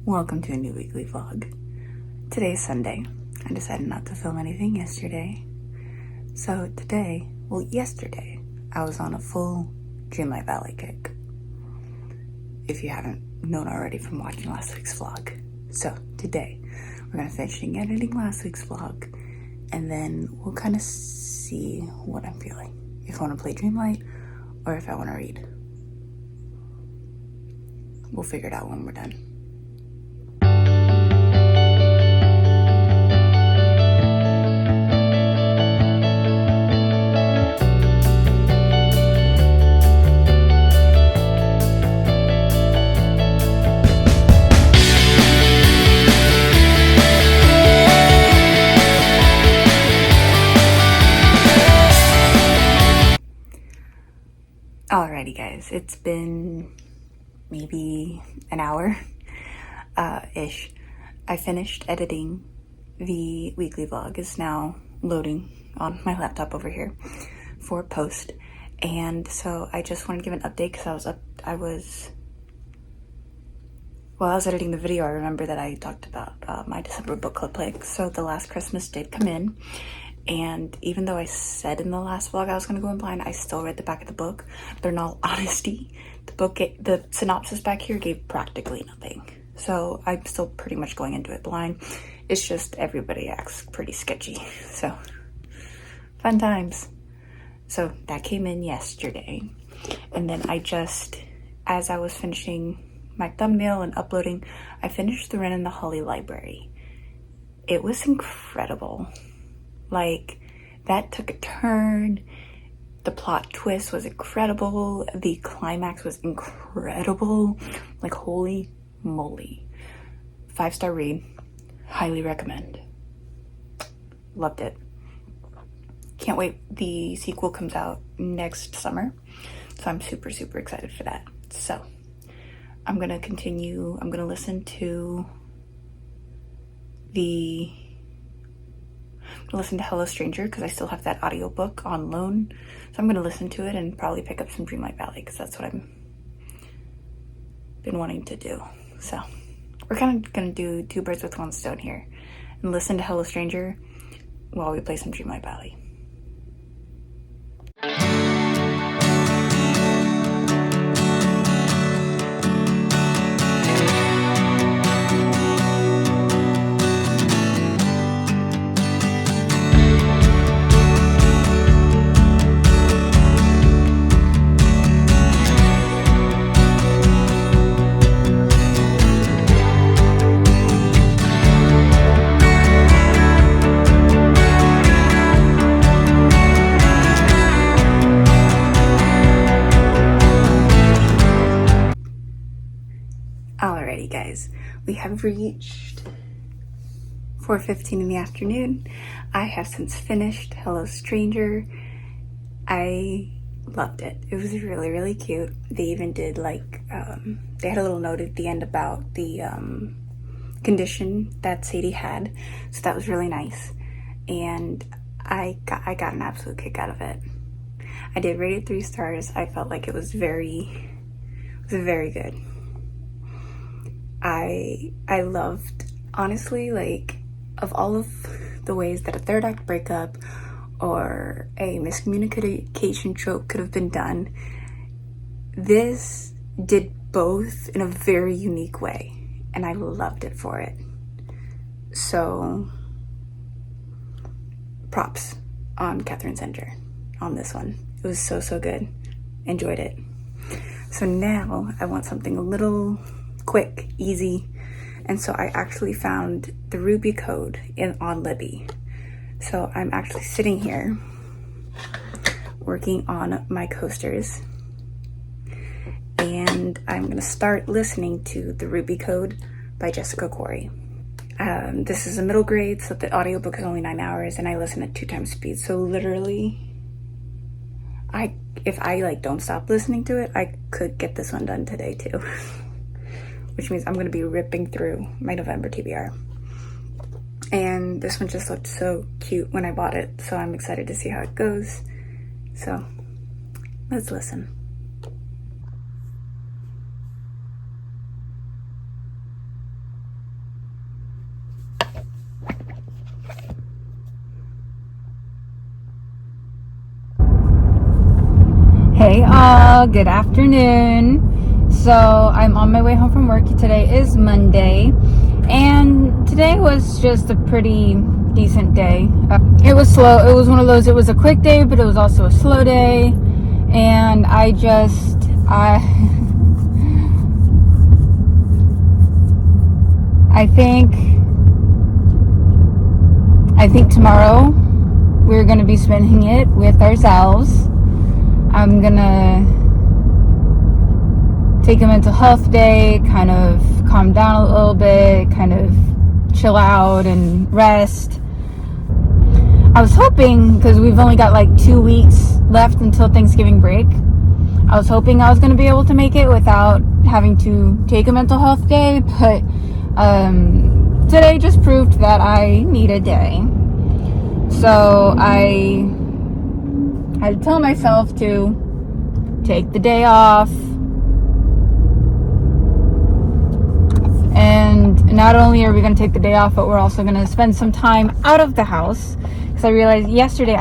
Welcome to a new weekly vlog. Today's Sunday. I decided not to film anything yesterday. So yesterday, I was on a full Dreamlight Valley kick. If you haven't known already from watching last week's vlog. So today, we're gonna finish editing last week's vlog, and then we'll kind of see what I'm feeling. If I want to play Dreamlight, or if I want to read. We'll figure it out when we're done. Alrighty guys, it's been maybe an hour ish. I finished editing the weekly vlog. It's now loading on my laptop over here for post, and so I just wanted to give an update because while I was editing the video, I remember that I talked about my December book club play. So The Last Christmas did come in, and even though I said in the last vlog I was gonna go in blind, I still read the back of the book. But in all honesty, the synopsis back here gave practically nothing. So I'm still pretty much going into it blind. It's just everybody acts pretty sketchy. So fun times. So that came in yesterday. And then as I was finishing my thumbnail and uploading, I finished the Wren and the Holly library. It was incredible. Like, that took a turn. The plot twist was incredible. The climax was incredible. Like, holy moly. 5-star read. Highly recommend. Loved it. Can't wait. The sequel comes out next summer. So I'm super, super excited for that. So I'm going to continue. I'm going to listen to Hello Stranger because I still have that audiobook on loan. So I'm going to listen to it and probably pick up some Dreamlight Valley because that's what I've been wanting to do. So we're kind of going to do two birds with one stone here and listen to Hello Stranger while we play some Dreamlight Valley. Alrighty guys, we have reached 4:15 in the afternoon. I have since finished Hello Stranger. I loved it. It was really, really cute. They even did they had a little note at the end about the condition that Sadie had. So that was really nice. And I got an absolute kick out of it. I did rate it 3 stars. I felt like it was very good. I loved, honestly, like, of all of the ways that a third act breakup or a miscommunication trope could have been done, this did both in a very unique way, and I loved it for it. So props on Kathrine Center on this one. It was so good. Enjoyed it. So now I want something a little quick, easy, and so I actually found the Ruby code on Libby. So I'm actually sitting here working on my coasters, and I'm gonna start listening to the Ruby Code by Jessica Khoury. This is a middle grade, so the audiobook is only 9 hours, and I listen at 2 times speed. So literally, if I don't stop listening to it, I could get this one done today too. Which means I'm going to be ripping through my November TBR. And this one just looked so cute when I bought it, so I'm excited to see how it goes. So let's listen. . Hey, good afternoon. So I'm on my way home from work. Today is Monday, and today was just a pretty decent day. It was slow. It was one of those, it was a quick day, but it was also a slow day. And I think tomorrow we're going to be spending it with ourselves. I'm going to take a mental health day, kind of calm down a little bit, kind of chill out and rest. I was hoping, because we've only got like 2 weeks left until Thanksgiving break, I was hoping I was going to be able to make it without having to take a mental health day, but today just proved that I need a day. So I had to tell myself to take the day off. And not only are we going to take the day off, but we're also going to spend some time out of the house. Because I realized yesterday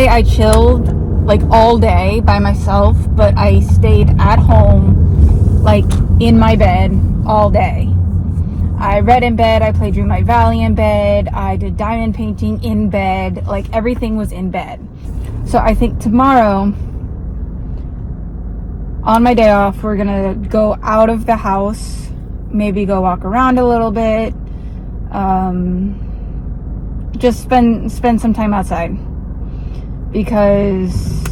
I chilled like all day by myself, but I stayed at home, like in my bed all day. I read in bed, I played Dreamlight Valley in bed, I did diamond painting in bed, like everything was in bed. So I think tomorrow, on my day off, we're gonna go out of the house, maybe go walk around a little bit, just spend some time outside, because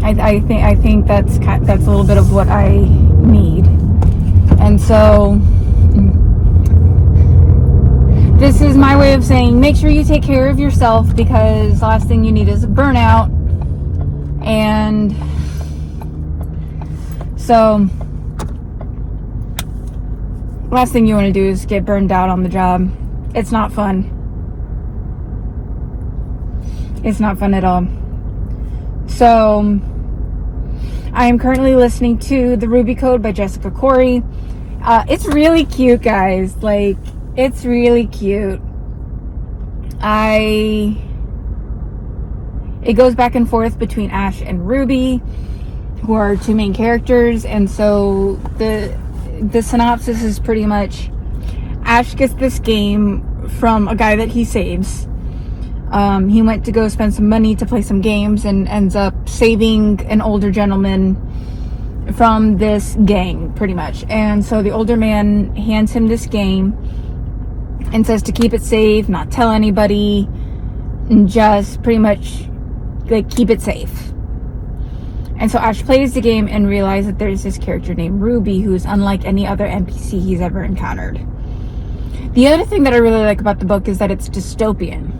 I think that's a little bit of what I need. And so this is my way of saying, make sure you take care of yourself, because the last thing you need is a burnout. And so last thing you want to do is get burned out on the job. It's not fun. It's not fun at all. So I am currently listening to The Ruby Code by Jessica Khoury. It's really cute, guys. Like, it's really cute. It goes back and forth between Ash and Ruby, who are two main characters. And so the synopsis is pretty much, Ash gets this game from a guy that he saves. He went to go spend some money to play some games and ends up saving an older gentleman from this gang, pretty much. And so the older man hands him this game and says to keep it safe, not tell anybody, and just pretty much like keep it safe. And so Ash plays the game and realizes that there's this character named Ruby who's unlike any other NPC he's ever encountered. The other thing that I really like about the book is that it's dystopian.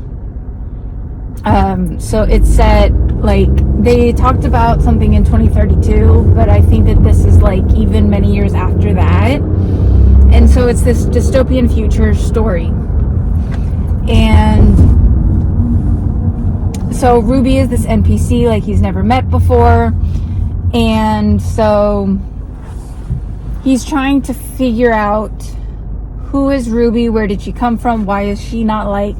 So it's set, like, they talked about something in 2032, but I think that this is like even many years after that. And so it's this dystopian future story. And so Ruby is this NPC like he's never met before. And so he's trying to figure out, who is Ruby? Where did she come from? Why is she not like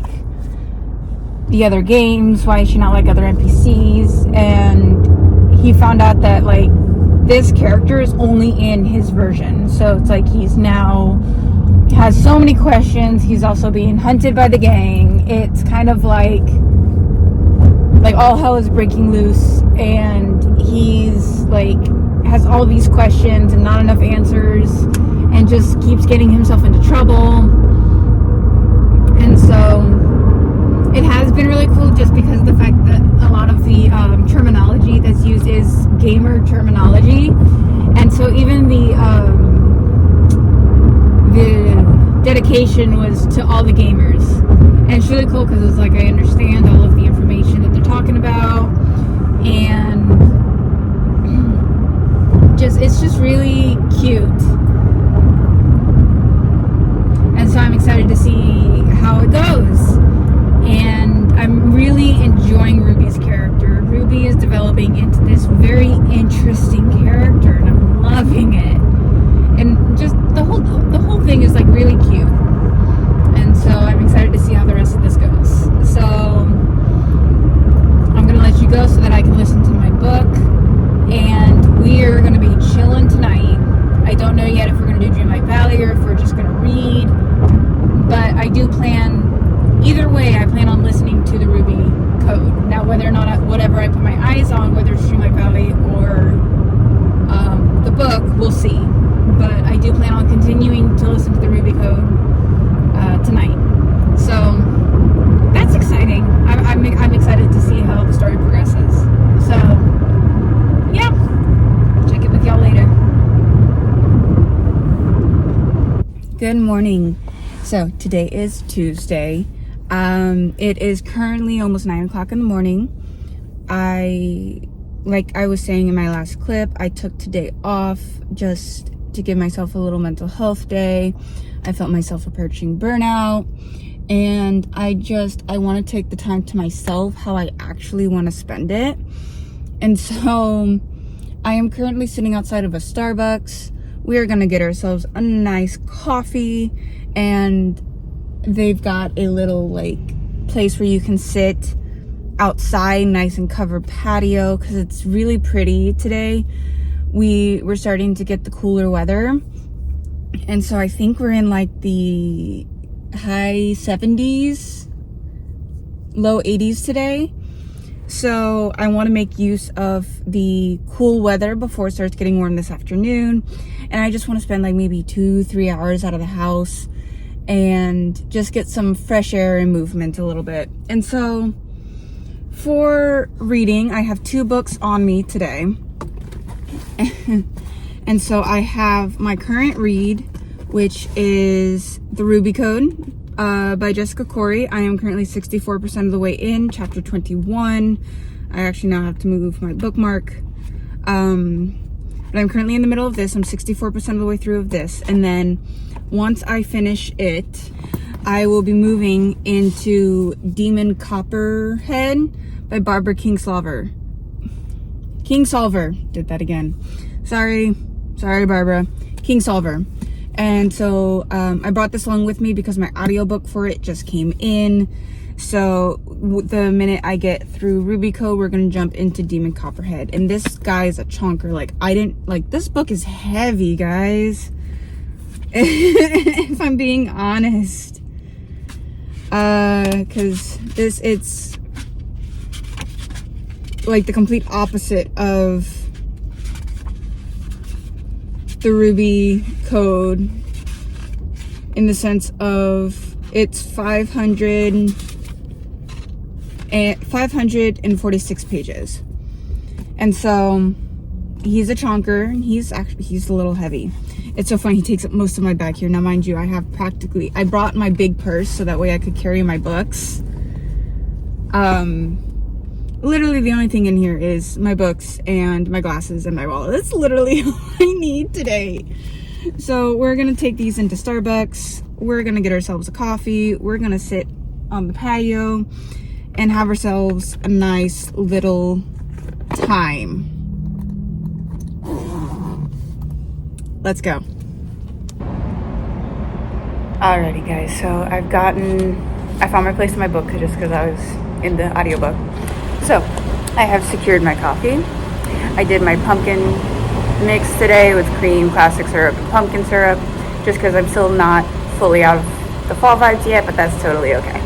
the other games? Why is she not like other NPCs? And he found out that like this character is only in his version. So it's like he's now has so many questions. He's also being hunted by the gang. It's kind of like all hell is breaking loose, and he's like has all these questions and not enough answers, and just keeps getting himself into trouble. And so it has been really cool, just because of the fact that a lot of the terminology that's used is gamer terminology. And so even the dedication was to all the gamers. And it's really cool because it's like I understand all of the information that they're talking about. And it's just really cute. And so I'm excited to see how it goes. And I'm really enjoying Ruby's character. Ruby is developing into this very interesting character, and I'm loving it. And just the whole thing is like really cute. And so I'm excited to see how the rest of this goes. So Good morning. So today is Tuesday. It is currently almost 9 o'clock in the morning. Like I was saying in my last clip, I took today off just to give myself a little mental health day. I felt myself approaching burnout, and I want to take the time to myself how I actually want to spend it. And so I am currently sitting outside of a Starbucks. We are going to get ourselves a nice coffee, and they've got a little place where you can sit outside, nice and covered patio, because it's really pretty today. We're starting to get the cooler weather, and so I think we're in the high 70s, low 80s today. So I want to make use of the cool weather before it starts getting warm this afternoon. And I just want to spend maybe 2-3 hours out of the house and just get some fresh air and movement a little bit. And so for reading, I have 2 books on me today. And so I have my current read, which is The Ruby Code by Jessica Khoury. I am currently 64% of the way in, chapter 21. I actually now have to move my bookmark. But I'm currently in the middle of this. I'm 64% of the way through of this. And then once I finish it, I will be moving into Demon Copperhead by Barbara Kingsolver. Did that again. Sorry, Barbara. Kingsolver. And so I brought this along with me because my audiobook for it just came in. So the minute I get through Ruby Code, we're going to jump into Demon Copperhead. And this guy is a chunker. This book is heavy, guys. If I'm being honest. Because it's the complete opposite of the Ruby Code, in the sense of it's 546 pages. And so he's a chonker. He's a little heavy. It's so funny, he takes up most of my bag here. Now mind you, I brought my big purse so that way I could carry my books. Literally the only thing in here is my books and my glasses and my wallet. That's literally all I need today. So we're gonna take these into Starbucks. We're gonna get ourselves a coffee. We're gonna sit on the patio and have ourselves a nice little time. Let's go. Alrighty guys, so I found my place in my book just because I was in the audiobook. So, I have secured my coffee. I did my pumpkin mix today with cream, classic syrup, and pumpkin syrup, just because I'm still not fully out of the fall vibes yet, but that's totally okay.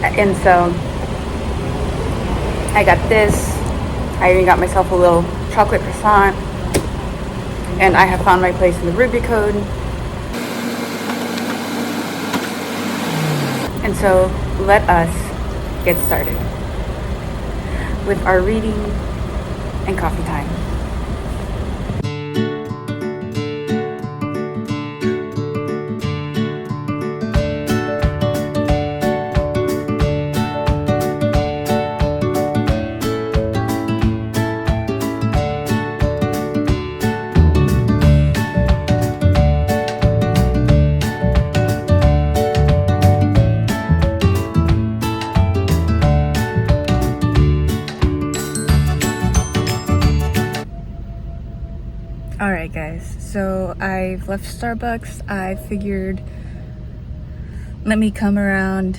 And so, I got this. I even got myself a little chocolate croissant. And I have found my place in the Ruby Code. And so, let us get started with our reading and coffee time. Alright guys, so I've left Starbucks. I figured let me come around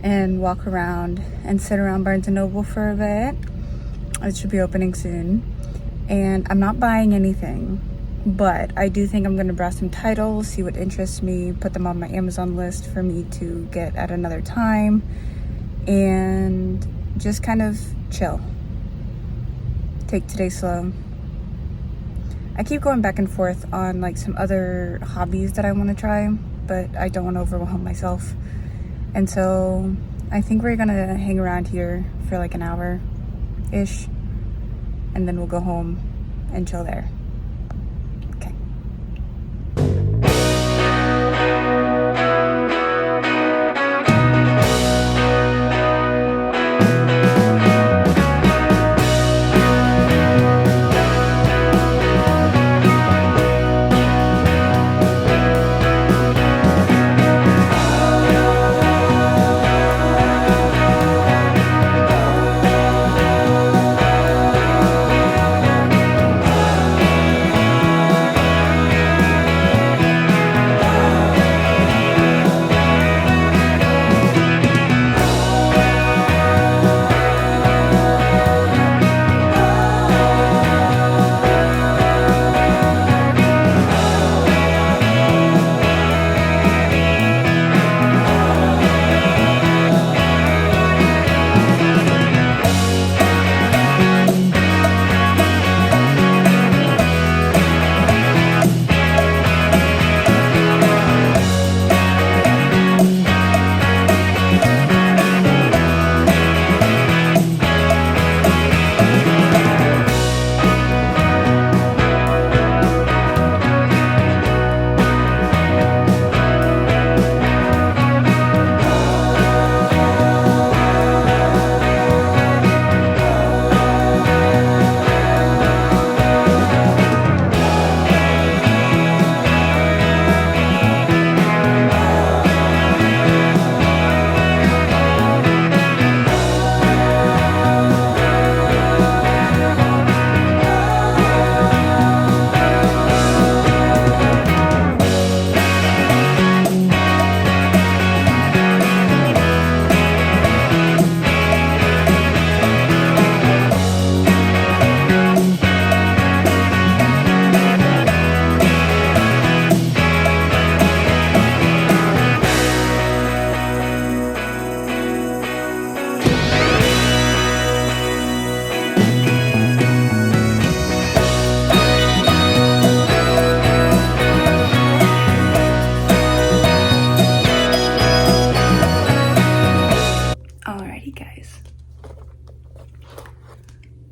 and walk around and sit around Barnes & Noble for a bit. It should be opening soon. And I'm not buying anything, but I do think I'm going to browse some titles, see what interests me, put them on my Amazon list for me to get at another time, and just kind of chill. Take today slow. I keep going back and forth on some other hobbies that I want to try, but I don't want to overwhelm myself. And so I think we're gonna hang around here for an hour-ish, and then we'll go home and chill there. Okay.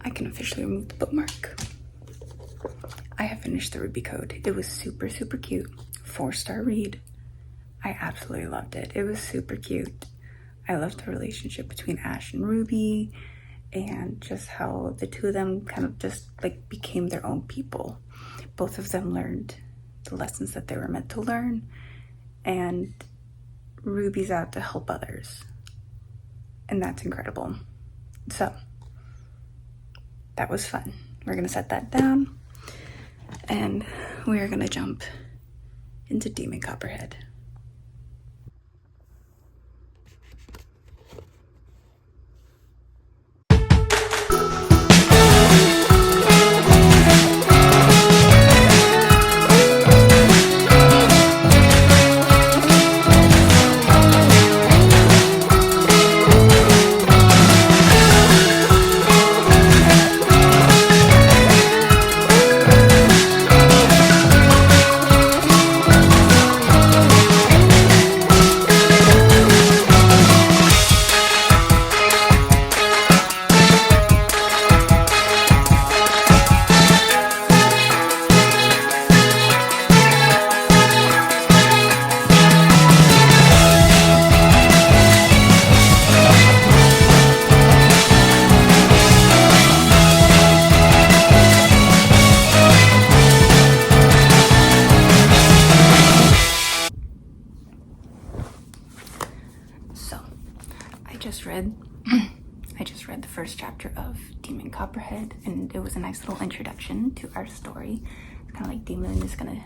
I can officially remove the bookmark. I have finished the Ruby Code. It was super, super cute. 4-star read. I absolutely loved it. It was super cute. I loved the relationship between Ash and Ruby, and just how the two of them kind of just like became their own people. Both of them learned the lessons that they were meant to learn, and Ruby's out to help others. And that's incredible. So, that was fun. We're gonna set that down, and we're gonna jump into Demon Copperhead. I just read the first chapter of Demon Copperhead, and it was a nice little introduction to our story. It's kind of like Demon is gonna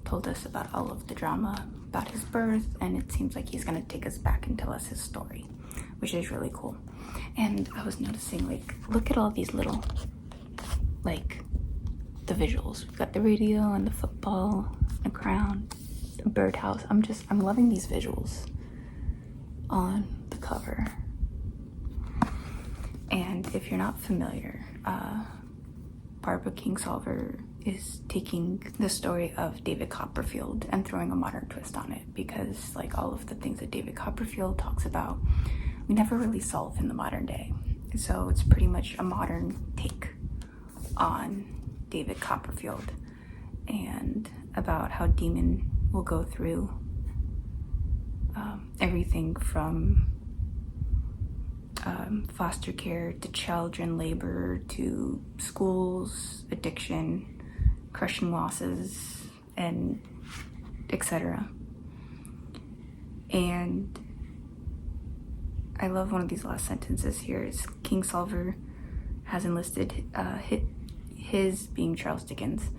told us about all of the drama about his birth, and it seems like he's gonna take us back and tell us his story, which is really cool. And I was noticing, like, look at all these little, like, the visuals. We've got the radio and the football, a crown, a birdhouse. I'm loving these visuals on the cover. And if you're not familiar, Barbara Kingsolver is taking the story of David Copperfield and throwing a modern twist on it, because like all of the things that David Copperfield talks about, we never really solve in the modern day. So it's pretty much a modern take on David Copperfield, and about how Demon will go through everything from foster care to children labor to schools, addiction, crushing losses, and etc. And I love one of these last sentences here. It's Kingsolver has enlisted his being Charles Dickens.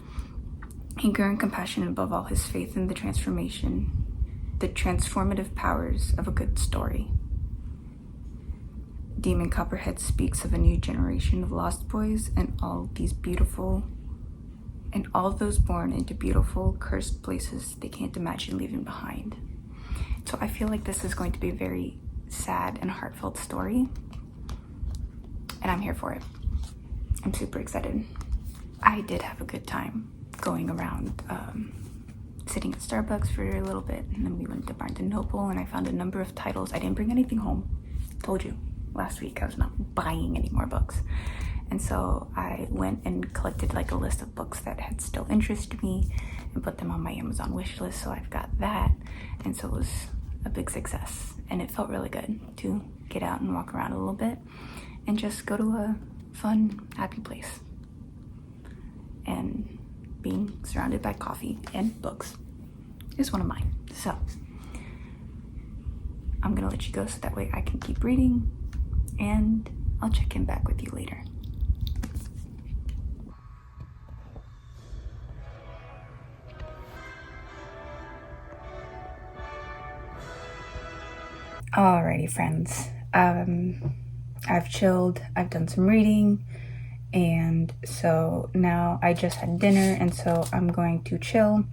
He grew in compassion above all his faith in the transformative powers of a good story. Demon Copperhead speaks of a new generation of lost boys and all those born into beautiful, cursed places they can't imagine leaving behind. So I feel like this is going to be a very sad and heartfelt story, and I'm here for it. I'm super excited. I did have a good time going around, sitting at Starbucks for a little bit, and then we went to Barnes & Noble, and I found a number of titles. I didn't bring anything home. Told you last week I was not buying any more books. And so I went and collected like a list of books that had still interested me and put them on my Amazon wish list. So I've got that. And so it was a big success. And it felt really good to get out and walk around a little bit and just go to a fun, happy place. And being surrounded by coffee and books is one of mine. So I'm gonna let you go so that way I can keep reading, and I'll check in back with you later. Alrighty, friends. I've chilled, I've done some reading, and so now I just had dinner, and so I'm going to chill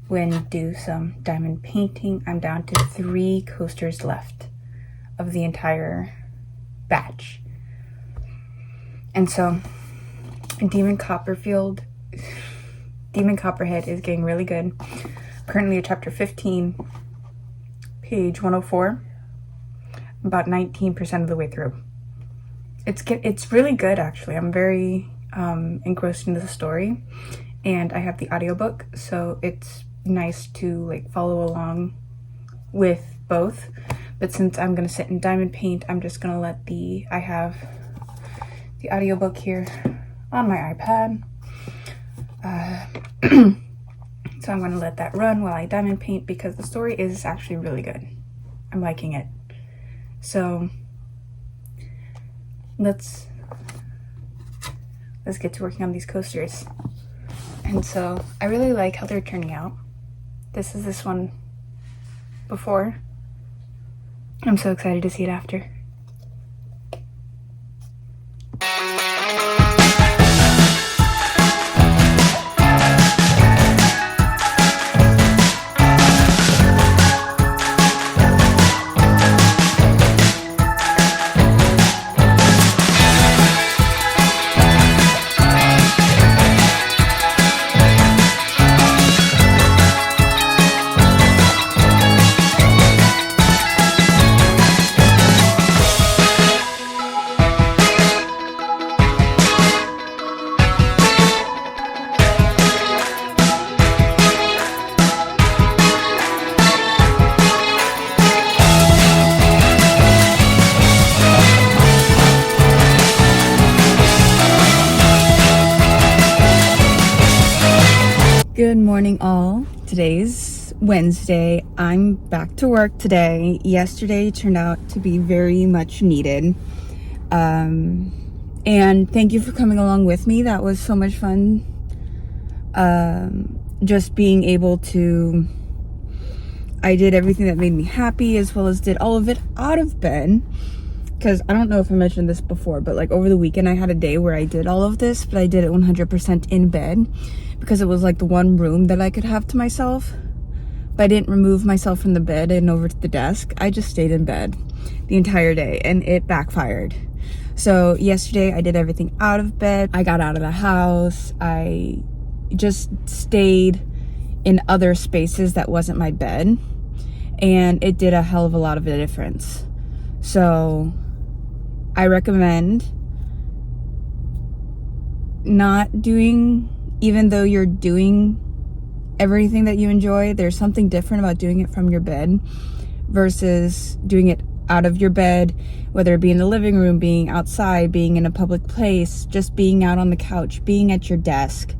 and do some diamond painting. I'm down to 3 coasters left of the entire batch. And so Demon Copperhead is getting really good. Currently at chapter 15, page 104, about 19% of the way through. it's really good, actually. I'm very engrossed into the story, and I have the audiobook, so it's nice to like follow along with both. But since I'm gonna sit in diamond paint, I'm just gonna let I have the audiobook here on my iPad. So I'm gonna let that run while I diamond paint, because the story is actually really good. I'm liking it. So let's get to working on these coasters. And so I really like how they're turning out. This is this one before. I'm so excited to see it after. Good morning, all. Today's Wednesday. I'm back to work today. Yesterday turned out to be very much needed. And thank you for coming along with me. That was so much fun. Just being able to, I did everything that made me happy, as well as did all of it out of bed. Because I don't know if I mentioned this before, but like over the weekend I had a day where I did all of this, but I did it 100% in bed, because it was like the one room that I could have to myself. But I didn't remove myself from the bed and over to the desk. I just stayed in bed the entire day, and it backfired. So yesterday I did everything out of bed. I got out of the house. I just stayed in other spaces that wasn't my bed, and it did a hell of a lot of a difference. So I recommend not doing, even though you're doing everything that you enjoy, there's something different about doing it from your bed versus doing it out of your bed, whether it be in the living room, being outside, being in a public place, just being out on the couch, being at your desk.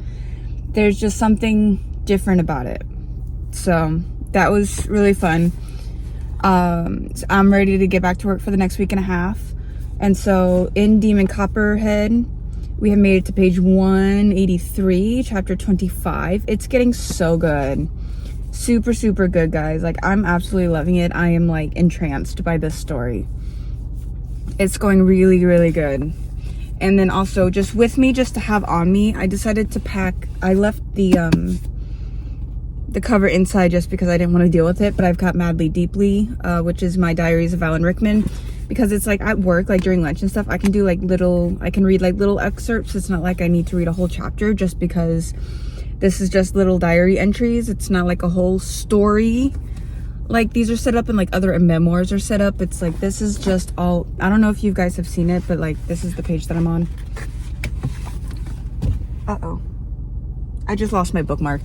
There's just something different about it. So that was really fun. So I'm ready to get back to work for the next week and a half. And so in Demon Copperhead, we have made it to page 183, chapter 25. It's getting so good. Super, super good, guys. Like, I'm absolutely loving it. I am like entranced by this story. It's going really, really good. And then also just with me, just to have on me, I decided to pack, I left the cover inside just because I didn't want to deal with it, but I've got Madly Deeply, which is my Diaries of Alan Rickman, because it's like at work, like during lunch and stuff, I can do like I can read like little excerpts. It's not like I need to read a whole chapter, just because this is just little diary entries. It's not like a whole story. Like these are set up, and like other memoirs are set up. It's like, this is just all, I don't know if you guys have seen it, but like this is the page that I'm on. Uh-oh. I just lost my bookmark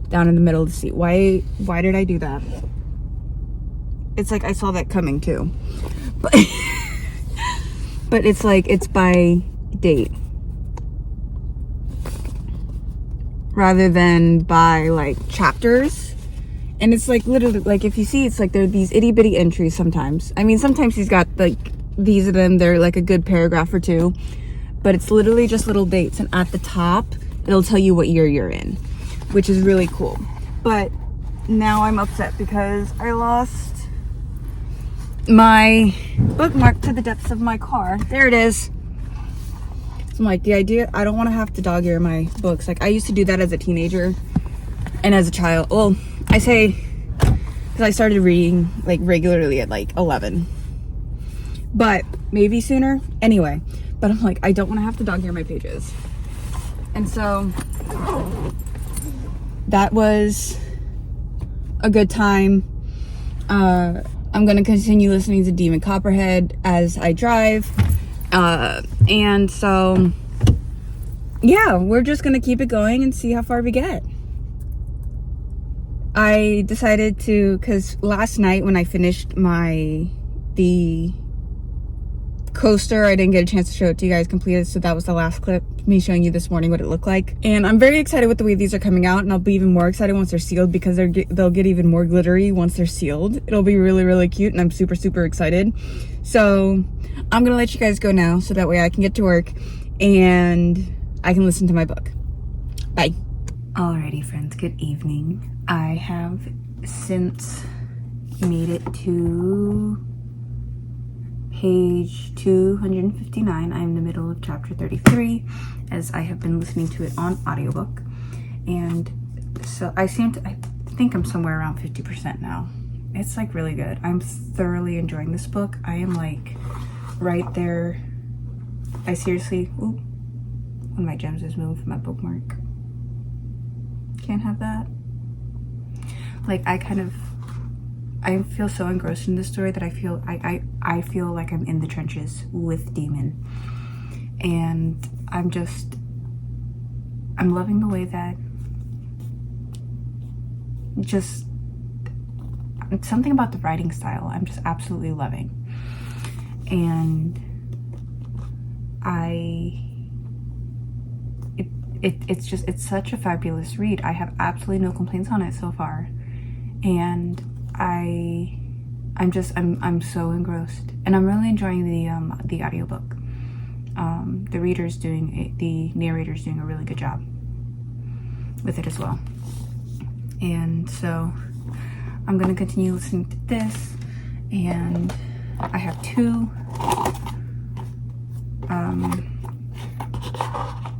down in the middle of the seat. Why did I do that? It's like I saw that coming too. But it's like, it's by date rather than by like chapters. And it's like literally, like if you see, it's like there are these itty bitty entries sometimes. I mean, sometimes he's got like these of them, they're like a good paragraph or two, but it's literally just little dates. And at the top, it'll tell you what year you're in, which is really cool. But now I'm upset because I lost my bookmark to the depths of my car. There it is. So I'm like, the idea, I don't want to have to dog ear my books. Like I used to do that as a teenager and as a child. Well, I say because I started reading like regularly at like 11, but maybe sooner. Anyway, but I'm like, I don't want to have to dog ear my pages. And so that was a good time. I'm going to continue listening to Demon Copperhead as I drive. And so, yeah, we're just gonna keep it going and see how far we get. I decided to, because last night when I finished the coaster, I didn't get a chance to show it to you guys completed, so that was the last clip, me showing you this morning what it looked like. And I'm very excited with the way these are coming out, and I'll be even more excited once they're sealed, because they'll get even more glittery once they're sealed. It'll be really, really cute, and I'm super, super excited. So I'm gonna let you guys go now, so that way I can get to work and I can listen to my book. Bye. Alrighty, friends, good evening. I have since made it to page 259. I'm in the middle of chapter 33, as I have been listening to it on audiobook. And so I think I'm somewhere around 50% now. It's like really good. I'm thoroughly enjoying this book. I am like right there. I seriously, ooh, one of my gems is moving from my bookmark. Can't have that. Like I feel so engrossed in this story that I feel like I'm in the trenches with Demon. And I'm loving the way that just something about the writing style I'm just absolutely loving. And it's such a fabulous read. I have absolutely no complaints on it so far. And I'm so engrossed, and I'm really enjoying the audiobook. The narrator's doing a really good job with it as well. And so I'm gonna continue listening to this, and I have two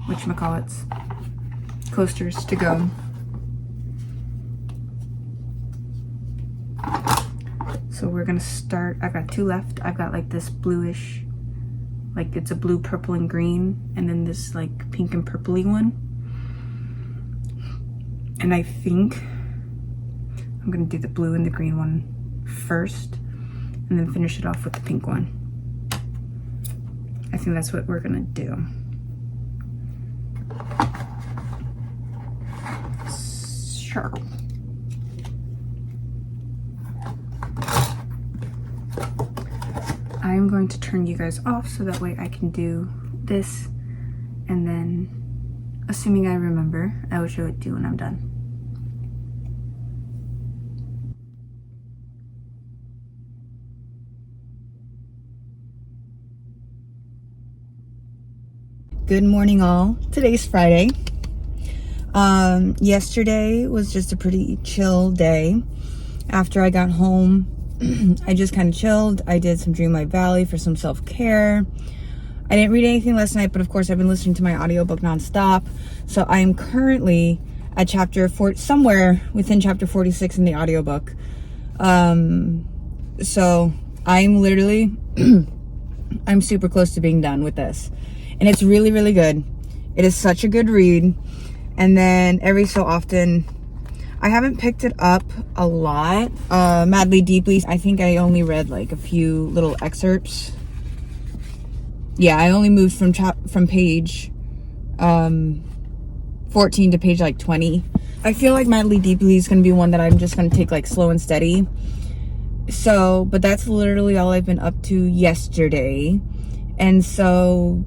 whatchamacallits coasters to go. So we're gonna start. I've got two left. I've got like this bluish, like it's a blue, purple, and green, and then this like pink and purpley one. And I think I'm gonna do the blue and the green one first, and then finish it off with the pink one. I think that's what we're gonna do. Sure. I'm going to turn you guys off so that way I can do this, and then, assuming I remember, I will show it to you when I'm done. Good morning, all. Today's Friday. Yesterday was just a pretty chill day. After I got home, I just kind of chilled. I did some Dreamlight Valley for some self-care. I didn't read anything last night, but of course I've been listening to my audiobook nonstop. So I am currently at chapter 4, somewhere within chapter 46 in the audiobook. So I'm literally, I'm super close to being done with this. And it's really, really good. It is such a good read. And then every so often, I haven't picked it up a lot. Madly Deeply, I think I only read like a few little excerpts. Yeah, I only moved from page 14 to page like 20. I feel like Madly Deeply is going to be one that I'm just going to take like slow and steady. So, but that's literally all I've been up to yesterday. And so,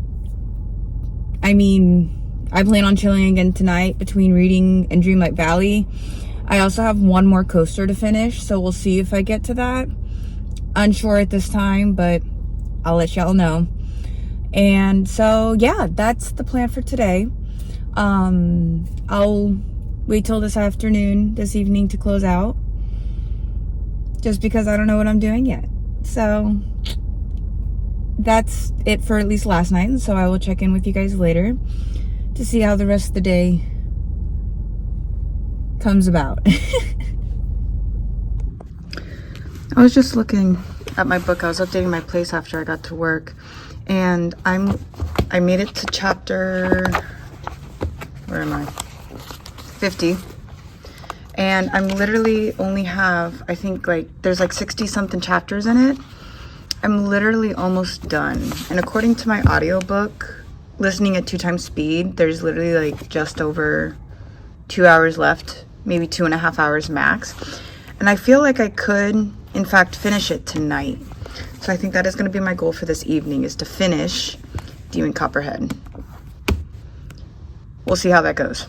I mean, I plan on chilling again tonight between reading and Dreamlight Valley. I also have one more coaster to finish, so we'll see if I get to that. Unsure at this time, but I'll let y'all know. And so, yeah, that's the plan for today. I'll wait till this evening to close out, just because I don't know what I'm doing yet. So that's it for at least last night, and so I will check in with you guys later to see how the rest of the day comes about. I was just looking at my book. I was updating my place after I got to work, and I made it to chapter, where am I? 50. And I'm literally only have, I think like, there's like 60 something chapters in it. I'm literally almost done. And according to my audiobook, listening at 2 times speed, there's literally like just over 2 hours left, maybe 2.5 hours max. And I feel like I could, in fact, finish it tonight. So I think that is going to be my goal for this evening, is to finish Demon Copperhead. We'll see how that goes.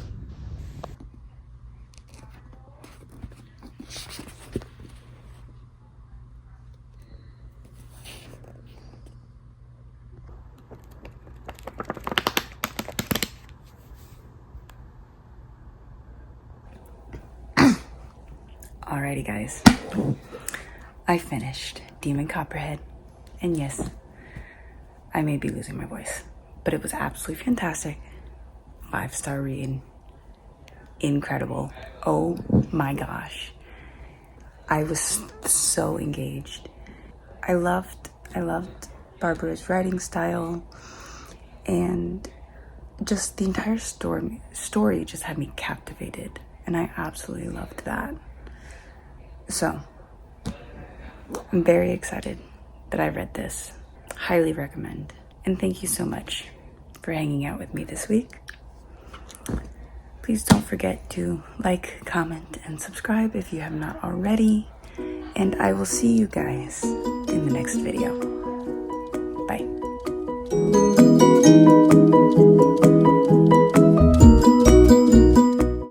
Alrighty guys, I finished Demon Copperhead, and yes, I may be losing my voice, but it was absolutely fantastic. 5-star read, incredible. Oh my gosh, I was so engaged. I loved Barbara's writing style, and just the entire story just had me captivated, and I absolutely loved that. So, I'm very excited that I read this. Highly recommend. And thank you so much for hanging out with me this week. Please don't forget to like, comment, and subscribe if you have not already. And I will see you guys in the next video.